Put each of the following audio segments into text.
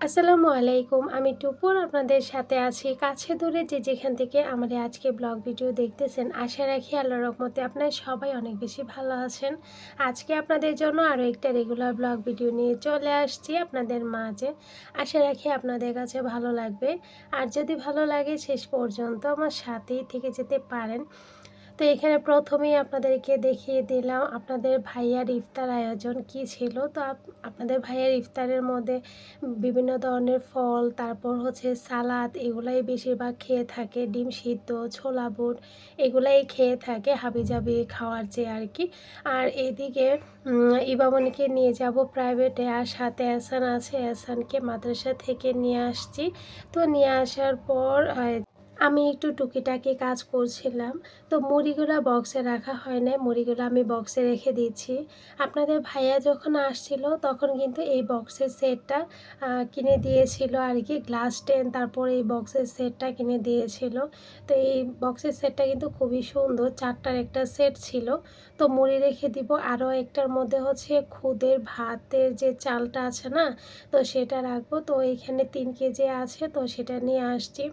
আসসালামু আলাইকুম। আমি টুপুর আপনাদের সাথে আছি। কাছে দূরে যে যেখান থেকে আমার এই আজকে ব্লগ ভিডিও দেখতেছেন, আশা রাখি আল্লাহর রহমতে আপনারা সবাই অনেক বেশি ভালো আছেন। আজকে আপনাদের জন্য আরও একটা রেগুলার ব্লগ ভিডিও নিয়ে চলে আসছি আপনাদের মাঝে। আশা রাখি আপনাদের কাছে ভালো লাগবে। আর যদি ভালো লাগে শেষ পর্যন্ত আমার সাথেই থেকে যেতে পারেন। তো এখানে প্রথমেই আপনাদেরকে দেখিয়ে দিলাম আপনাদের ভাইয়ার ইফতার আয়োজন কি ছিল। তো আপনাদের ভাইয়ার ইফতারের মধ্যে বিভিন্ন ধরনের ফল, তারপর হচ্ছে সালাদ, এগুলাই বেশিরভাগ খেয়ে থাকে। ডিম সিদ্ধ, ছোলা বুট এগুলাই খেয়ে থাকে হাবিজাবি খাওয়ার চেয়ে আর কি। আর এদিকে ইবামনিকে নিয়ে যাব প্রাইভেটে, আর সাথে এহসান আছে। এহসানকে মাদ্রাসা থেকে নিয়ে আসছি। তো নিয়ে আসার পর আমি একটু টুকিটাকি কাজ করছিলাম। তো মুড়িগুলা বক্সে রাখা হয় নাই, মুড়িগুলো আমি বক্সে রেখে দিচ্ছি। আপনাদের ভাইয়া যখন আসছিল তখন কিন্তু এই বক্সের সেটটা কিনে দিয়েছিল আর কি। গ্লাস স্ট্যান্ড, তারপর এই বক্সের সেটটা কিনে দিয়েছিল। তো এই বক্সের সেটটা কিন্তু খুবই সুন্দর, 4টার একটা সেট ছিল। তো মুড়ি রেখে দিব, আরও একটার মধ্যে হচ্ছে খুদের ভাতের যে চালটা আছে না, তো সেটা রাখবো। তো এখানে 3 কেজি আছে, তো সেটা নিয়ে আসছি।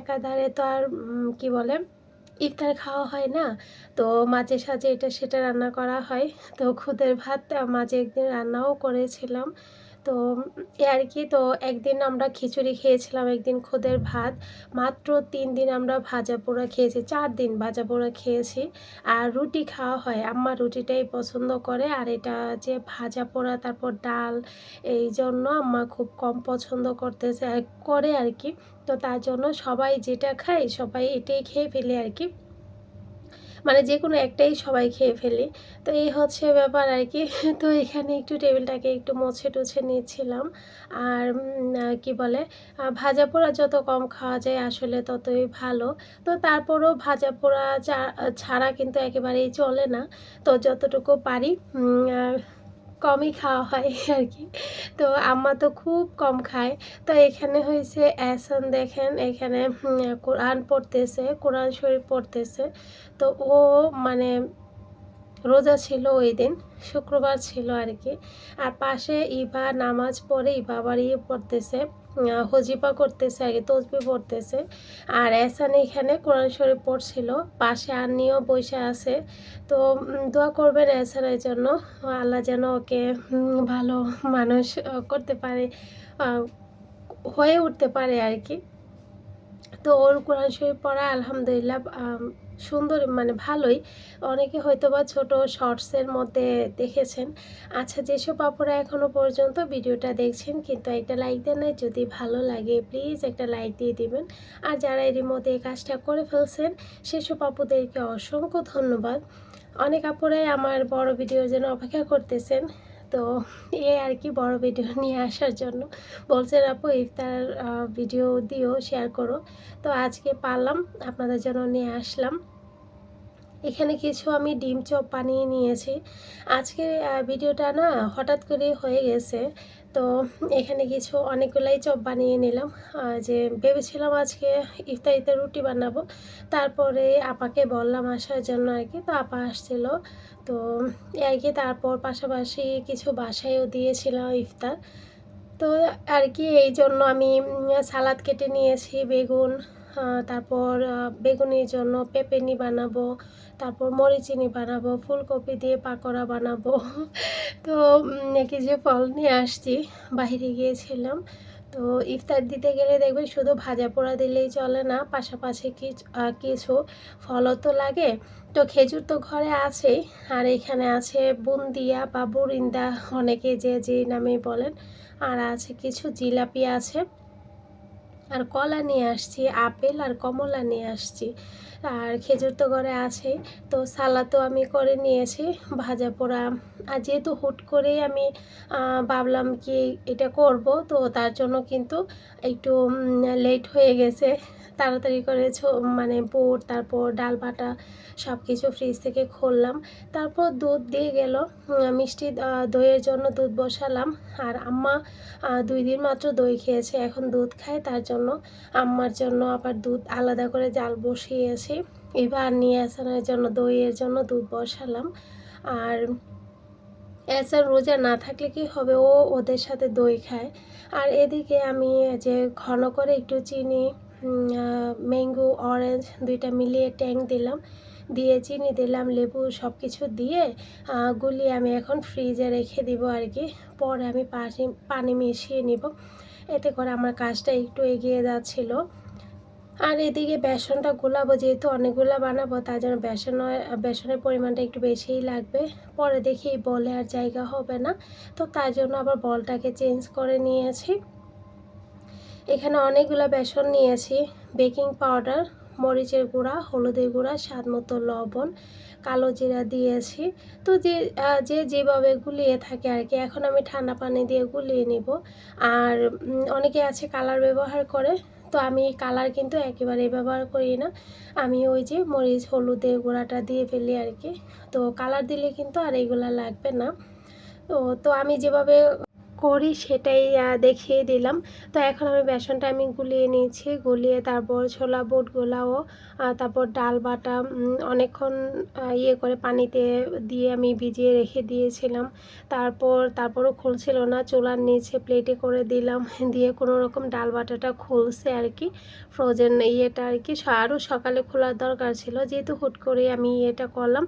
একাধারে তো আর কি বলে ইফতার খাওয়া হয় না, তো মাঝে সাঝে এটা সেটা রান্না করা হয়। তো খুদের ভাত মাঝে একদিন রান্নাও করেছিলাম। তো এ আর কি। তো একদিন আমরা খিচুড়ি খেয়েছিলাম, একদিন খুদের ভাত। মাত্র 3 দিন আমরা ভাজা পোড়া খেয়েছি, 4 দিন ভাজা পোড়া খেয়েছি। আর রুটি খাওয়া হয়, আম্মা রুটিটাই পছন্দ করে। আর এটা যে ভাজা পোড়া তারপর ডাল, এই জন্য আম্মা খুব কম পছন্দ করে আর কি। তো তার জন্য সবাই যেটা খায় সবাই এটাই খেয়ে ফেলে আর কি, মানে যে কোনো একটাই সবাই খেয়ে ফেলি। তো এই হচ্ছে ব্যাপার আর কি। তো এখানে একটু টেবিলটাকে একটু মুছে টুছে নিচ্ছিলাম। আর কি বলে, ভাজা পোড়া যত কম খাওয়া যায় আসলে ততই ভালো। তো তারপরও ভাজা পোড়া ছাড়া কিন্তু একেবারেই চলে না। তো যতটুকু পারি কমই খাওয়া হয় আর কি। তো আম্মা তো খুব কম খায়। তো এখানে হয়েছে এহসান, দেখেন এখানে কোরআন পড়তেছে, কোরআন শরীফ পড়তেছে। তো ও মানে রোজা ছিল ওই দিন, শুক্রবার ছিল আর কি। আর পাশে ইভা নামাজ পড়ে, ইভা আবার পড়তেছে, হজিফা করতেছে আর কি, তসবিহ পড়তেছে। আর এহসান এখানে কোরআন শরীফ পড়ছিল, পাশে আন্নিও বসে আছে। তো দোয়া করবেন এহসানের জন্য, আল্লাহ যেন ওকে ভালো মানুষ করতে পারে, আহ, হয়ে উঠতে পারে আর কি। তো ওর কোরআন শরীফ পড়া আলহামদুলিল্লাহ সুন্দর, মানে ভালোই। অনেকে হয়তোবা ছোট শর্টসের মধ্যে দেখেছেন। আচ্ছা, যেসব আপুরা এখনও পর্যন্ত ভিডিওটা দেখছেন কিন্তু একটা লাইক দেন নাই, যদি ভালো লাগে প্লিজ একটা লাইক দিয়ে দিবেন। আর যারা এরই মধ্যে এই কাজটা করে ফেলছেন সেসব আপুদেরকে অসংখ্য ধন্যবাদ। অনেক আপুরাই আমার বড় ভিডিওর জন্য অপেক্ষা করতেছেন। তো এ আর কি, বড় ভিডিও নিয়ে আসার জন্য বলছেন আপু ইফতার ভিডিও দিও, শেয়ার করো। তো আজকে পারলাম, আপনাদের জন্য নিয়ে আসলাম। এখানে কিছু আমি ডিম চপ বানিয়ে নিয়েছি। আজকে ভিডিওটা না হঠাৎ করে হয়ে গেছে। তো এখানে কিছু অনেকগুলাই চপ বানিয়ে নিলাম। যে ভেবেছিলাম আজকে ইফতারিতে রুটি বানাবো, তারপরে আপাকে বললাম আসার জন্য আর কি। তো আপা আসছিল, তো আর কি। তারপর পাশাপাশি কিছু বাসায়ও দিয়েছিলাম ইফতার। তো আর কি, এই জন্য আমি সালাদ কেটে নিয়েছি, বেগুন, তারপর বেগুনির জন্য পেঁপেনি বানাবো, তারপর মরিচিনি বানাবো, ফুলকপি দিয়ে পাকোড়া বানাবো। তো কিছু ফল নিয়ে আসছি, বাইরে গিয়েছিলাম। তো ইফতার দিতে গেলে দেখবেন শুধু ভাজা পোড়া দিলেই চলে না, পাশাপাশি কিছু ফলও তো লাগে। তো খেজুর তো ঘরে আছেই, আর এখানে আছে বুন্দিয়া বা বুরিন্দা, অনেকে যে যে নামেই বলেন। আর আছে কিছু জিলাপি আছে, আর কলা নিয়ে আসছি, আপেল আর কমলা নিয়ে আসছি। আর খেজুর তো ঘরে আছেই। তো সালাদও আমি করে নিয়েছি, ভাজা পোড়া। আর যেহেতু হুট করেই আমি ভাবলাম কি এটা করব, তো তার জন্য কিন্তু একটু লেট হয়ে গেছে। তাড়াতাড়ি করে মানে বুট, তারপর ডাল বাটা সব কিছু ফ্রিজ থেকে খুললাম। তারপর দুধ দিয়ে গেল, মিষ্টি দইয়ের জন্য দুধ বসালাম। আর আম্মা 2 দিন মাত্র দই খেয়েছে, এখন দুধ খায়, তার জন্য আম্মার জন্য আবার দুধ আলাদা করে জাল বসিয়েছি। এবার নিয়ে আসানোর জন্য দইয়ের জন্য দুধ বসালাম। আর এহসান রোজা না থাকলে কি হবে, ও ওদের সাথে দই খায়। আর এদিকে আমি যে ঘন করে একটু চিনি, ম্যাঙ্গো, অরেঞ্জ দুইটা মিলিয়ে ট্যাং দিলাম, দিয়ে চিনি দিলাম, লেবু সব কিছু দিয়ে গুলিয়ে আমি এখন ফ্রিজে রেখে দিব আর কি। পরে আমি পানি মিশিয়ে নিব, এতে করে আমার কাজটা একটু এগিয়ে যাচ্ছিল। আর এদিকে বেসনটা গোলাবো, যেহেতু অনেকগুলো বানাবো তার জন্য বেসনের পরিমাণটা একটু বেশিই লাগবে। পরে দেখি এই বলে আর জায়গা হবে না, তো তার জন্য আবার বলটাকে চেঞ্জ করে নিয়েছি। এখানে অনেকগুলো বেসন নিয়েছি, বেকিং পাউডার, মরিচের গুঁড়া, হলুদের গুঁড়া, স্বাদ মতো লবণ, কালো জিরা দিয়েছি। তো যে যেভাবে গুলিয়ে থাকে আর কি। এখন আমি ঠান্ডা পানি দিয়ে গুলিয়ে নিব। আর অনেকে আছে কালার ব্যবহার করে, তো আমি কালার কিন্তু একেবারে ব্যবহার করি না। আমি ওই যে মরিচ হলুদের গুঁড়াটা দিয়ে ফেলি আর কি। তো কালার দিলে কিন্তু আর এইগুলা লাগবে না। তো আমি যেভাবে করি সেটাই দেখিয়ে দিলাম। তো এখন আমি বেসনটা গুলিয়ে নিয়েছি, গুলিয়ে তারপর ছোলা বুটগুলাও, তারপর ডাল বাটা অনেকক্ষণ ইয়ে করে পানিতে দিয়ে আমি ভিজিয়ে রেখে দিয়েছিলাম। তারপরও খুলছিল না, চুলার নিচে প্লেটে করে দিলাম, দিয়ে কোনো রকম ডাল বাটাটা খুলছে আর কি, ফ্রোজেন ইয়েটা আর কি। আরও সকালে খোলার দরকার ছিল, যেহেতু হুট করে আমি এটা করলাম।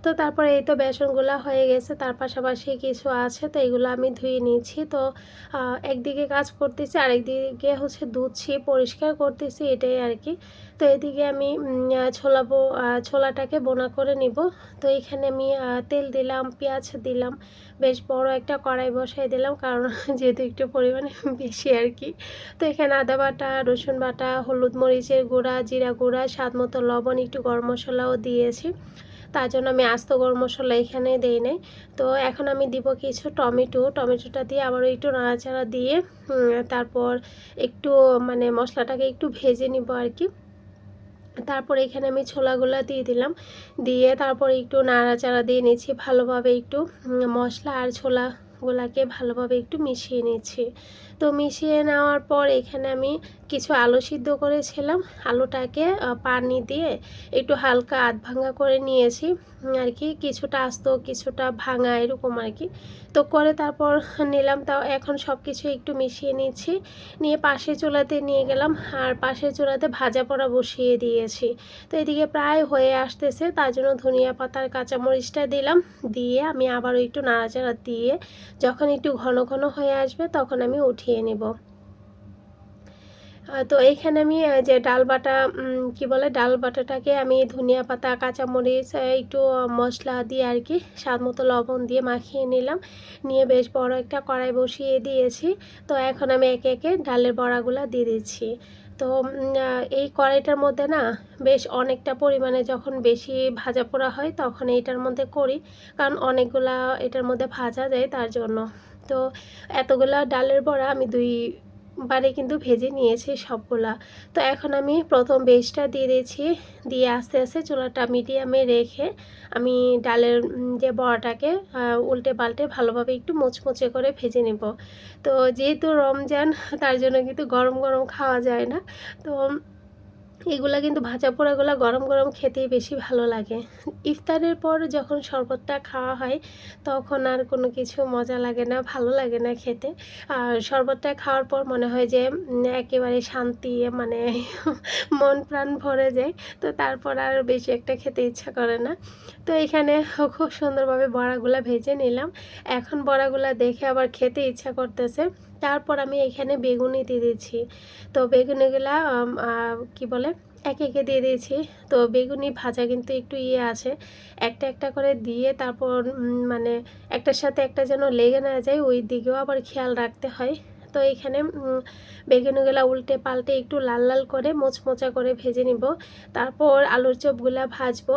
তো তারপরে এই তো বেসনগুলো হয়ে গেছে, তার পাশাপাশি কিছু আছে, তো এগুলো আমি ধুয়ে নিয়েছি। তো একদিকে কাজ করতেছি, আরেকদিকে হচ্ছে ধুচ্ছি, পরিষ্কার করতেছি, এটাই আর কি। তো এদিকে আমি ছোলাটাকে বোনা করে নিব। তো এখানে আমি তেল দিলাম, পেঁয়াজ দিলাম, বেশ বড় একটা কড়াই বসাই দিলাম, কারণ যেহেতু একটু পরিমাণে বেশি আর কি। তো এখানে আদা বাটা, রসুন বাটা, হলুদ মরিচের গুঁড়া, জিরা গুঁড়া, স্বাদ মতো লবণ, একটু গরম মশলাও দিয়েছি। তার জন্য আমি আস্ত গরম মশলা এখানে দেই নাই। তো এখন আমি দিব কিছু টমেটোটা দিয়ে আবারও একটু নাড়াচাড়া দিয়ে তারপর একটু মানে মশলাটাকে একটু ভেজে নিব আর কি। তারপর এখানে আমি ছোলাগুলো দিয়ে দিলাম, দিয়ে তারপর একটু নাড়াচাড়া দিয়ে নিচ্ছি ভালোভাবে, একটু মশলা আর ছোলাগুলাকে ভালোভাবে একটু মিশিয়ে নিচ্ছি। তো মিশিয়ে নেওয়ার পর এখানে আমি কিছু আলু সিদ্ধ করেছিলাম, আলুটাকে পানি দিয়ে একটু হালকা আধ ভাঙা করে নিয়েছি আর কি, কিছুটা আস্ত কিছুটা ভাঙা এরকম আর কি। তো করে তারপর নিলাম। তাও এখন সব কিছু একটু মিশিয়ে নিচ্ছি, নিয়ে পাশের চুলাতে নিয়ে গেলাম, আর পাশের চুলাতে ভাজা পোড়া বসিয়ে দিয়েছি। তো এদিকে প্রায় হয়ে আসতেছে, তার জন্য ধনিয়া পাতার কাঁচামরিচটা দিলাম, দিয়ে আমি আবারও একটু নাড়াচাড়া দিয়ে যখন একটু ঘন ঘন হয়ে আসবে তখন আমি উঠিয়ে নেব। তো এইখানে আমি যে ডাল বাটা ডাল বাটাটাকে আমি ধনিয়া পাতা, কাঁচামরিচ, একটু মশলা দিয়ে আর কি, স্বাদ মতো লবণ দিয়ে মাখিয়ে নিলাম, নিয়ে বেশ বড় একটা কড়াই বসিয়ে দিয়েছি। তো এখন আমি একে একে ডালের বড়াগুলো দিয়ে দিচ্ছি। তো এই কড়াইটার মধ্যে না বেশ অনেকটা পরিমাণে যখন বেশি ভাজা পোড়া হয় তখন এইটার মধ্যে করি, কারণ অনেকগুলা এটার মধ্যে ভাজা যায় তার জন্য। তো এতগুলা ডালের বড়া আমি বারে কিন্তু ভেজে নিয়েছি সবগুলা। তো এখন আমি প্রথম বেসটা দিয়ে দিয়েছি, দিয়ে আস্তে আস্তে চুলাটা মিডিয়ামে রেখে আমি ডালের যে বড়াটাকে উল্টে পাল্টে ভালোভাবে একটু মুচমুচে করে ভেজে নেব। তো যেহেতু রমজান তার জন্য কিন্তু গরম গরম খাওয়া যায় না। তো এগুলা কিন্তু ভাজা পোড়াগুলা গরম গরম খেতেই বেশি ভালো লাগে। ইফতারের পর যখন শরবতটা খাওয়া হয় তখন আর কোনো কিছু মজা লাগে না, ভালো লাগে না খেতে। আর শরবতটা খাওয়ার পর মনে হয় যে একেবারে শান্তি, মানে মন প্রাণ ভরে যায়। তো তারপর আর বেশি একটা খেতে ইচ্ছা করে না। তো এখানে খুব সুন্দরভাবে বড়াগুলা ভেজে নিলাম। এখন বড়াগুলা দেখে আবার খেতে ইচ্ছা করতেছে। তারপর আমি এখানে বেগুনি দিয়ে দিচ্ছি। তো বেগুনিগুলা একে একে দিয়ে দিয়েছি। তো বেগুনি ভাজা কিন্তু একটু আছে, একটা একটা করে দিয়ে তারপর মানে একটার সাথে একটা যেন লেগে না যায়, ওই দিকেও আবার খেয়াল রাখতে হয়। তো এখানে বেগুনিগুলা উল্টে পাল্টে একটু লাল লাল করে মোচমোচা করে ভেজে নিব, তারপর আলুর চপগুলা ভাজবো।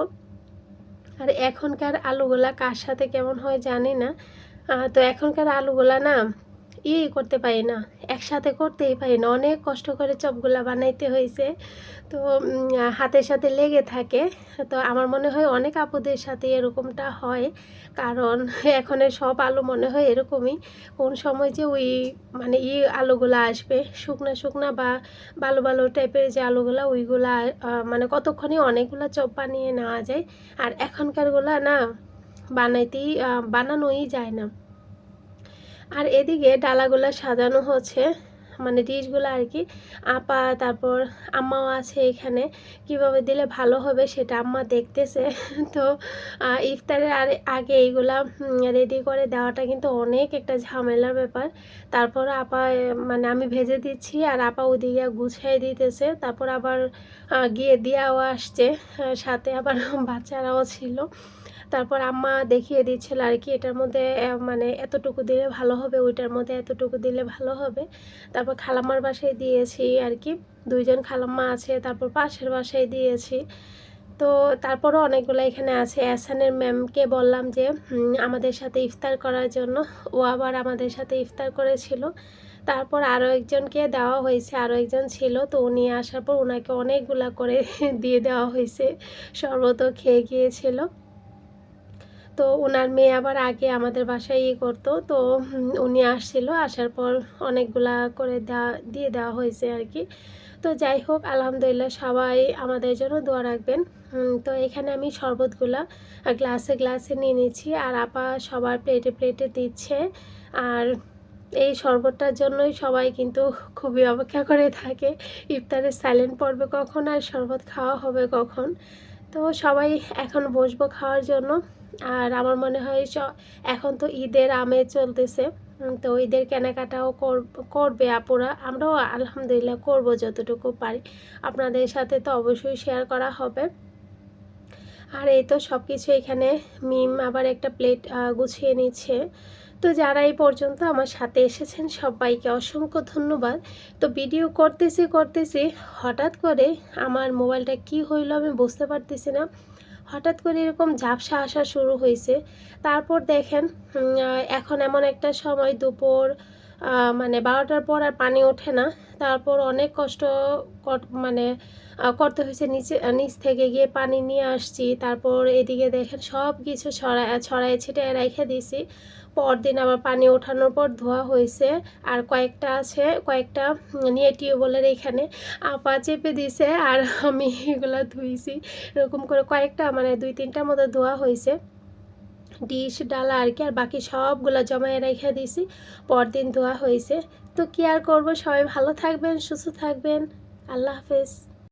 আর এখনকার আলুগুলা কার সাথে কেমন হয় জানি না। তো এখনকার আলুগুলা না করতে পারি না, একসাথে করতেই পারি না, অনেক কষ্ট করে চপগুলা বানাইতে হয়েছে। তো হাতের সাথে লেগে থাকে। তো আমার মনে হয় অনেক আপুদের সাথে এরকমটা হয়, কারণ এখনের সব আলু মনে হয় এরকমই। কোন সময় যে ওই মানে আলুগুলা আসবে শুকনা শুকনা বা বালু বালু টাইপের যে আলুগুলা, ওইগুলা মানে কতক্ষণে অনেকগুলা চপ বানিয়ে নেওয়া যায়। আর এখনকারগুলা না বানানোই যায় না। আর এদিকে ডালাগুলো সাজানো হচ্ছে, মানে ডিশগুলো আর কি। আপা তারপর আম্মাও আছে এখানে, কিভাবে দিলে ভালো হবে সেটা আম্মা দেখতেছে। তো ইফতারের আগে এইগুলা রেডি করে দেওয়াটা কিন্তু অনেক একটা ঝামেলার ব্যাপার। তারপর আপা মানে আমি ভেজে দিচ্ছি আর আপা ওদিকে গুছিয়ে দিতেছে, তারপর আবার গিয়ে দিয়াও আসছে, সাথে আবার বাচ্চারাও ছিল। তারপর আম্মা দেখিয়ে দিচ্ছিল আর কি, এটার মধ্যে মানে এতটুকু দিলে ভালো হবে, ওইটার মধ্যে এতটুকু দিলে ভালো হবে। তারপর খালাম্মার বাসায় দিয়েছি আর কি, 2জন খালাম্মা আছে, তারপর পাশের বাসায় দিয়েছি। তো তারপরও অনেকগুলো এখানে আছে। এহসানের ম্যামকে বললাম যে আমাদের সাথে ইফতার করার জন্য, ও আবার আমাদের সাথে ইফতার করেছিল। তারপর আরও একজনকে দেওয়া হয়েছে, আরও একজন ছিল, তো উনি আসার পর ওনাকে অনেকগুলা করে দিয়ে দেওয়া হয়েছে, শরবতও খেয়ে গিয়েছিল। তো ওনার মেয়ে আবার আগে আমাদের বাসায় করতো, তো উনি আসছিল, আসার পর অনেকগুলা করে দিয়ে দেওয়া হয়েছে আর কি। তো যাই হোক, আলহামদুলিল্লাহ সবাই আমাদের জন্য দোয়া রাখবেন। তো এখানে আমি শরবতগুলা গ্লাসে গ্লাসে নিয়ে নিচ্ছি, আর আপা সবার প্লেটে প্লেটে দিচ্ছে। আর এই শরবতটার জন্যই সবাই কিন্তু খুবই অপেক্ষা করে থাকে, ইফতারের সাইলেন্ট পড়বে কখন আর শরবত খাওয়া হবে কখন। তো সবাই এখন বসবো খাওয়ার জন্য। আর আমার মনে হয় এখন তো ঈদের আমেজ চলতেছে, তো ঈদের কেনাকাটাও করবে আপুরা, আমরাও আলহামদুলিল্লাহ করব যতটুকু পারি। আপনাদের সাথে তো অবশ্যই শেয়ার করা হবে। আর এই তো সব কিছু এখানে মিম আবার একটা প্লেট গুছিয়ে নিচ্ছে। তো যারা এই পর্যন্ত আমার সাথে এসেছেন সবাইকে অসংখ্য ধন্যবাদ। তো ভিডিও করতেছি হঠাৎ করে আমার মোবাইলটা কি হইলো আমি বুঝতে পারতেছি না, হঠাৎ করে এরকম ঝাপসা আসা শুরু হয়েছে। তারপর দেখেন এখন এমন একটা সময় দুপুর মানে 12টার পর আর পানি ওঠে না। তারপর অনেক কষ্ট মানে করতে হয়েছে, নিচ থেকে গিয়ে পানি নিয়ে আসছি। তারপর এদিকে দেখেন সব কিছু ছড়ায় ছিটিয়ে রেখে দিয়েছি। পরদিন আবার পানি ওঠানোর পর ধোয়া হয়েছে। আর কয়েকটা নিয়ে টিউবওয়েলের এখানে আপা চেপে দিয়েছে, আর আমি এগুলো ধুইছি। এরকম করে কয়েকটা মানে 2-3টার মতো ধোয়া হয়েছে, ডিশ ডালা আর কি। আর বাকি সবগুলো জমায়ে রেখে দিয়েছি, পরদিন ধোয়া হয়েছে। তো কি আর করবো, সবাই ভালো থাকবেন, সুস্থ থাকবেন। আল্লাহ হাফেজ।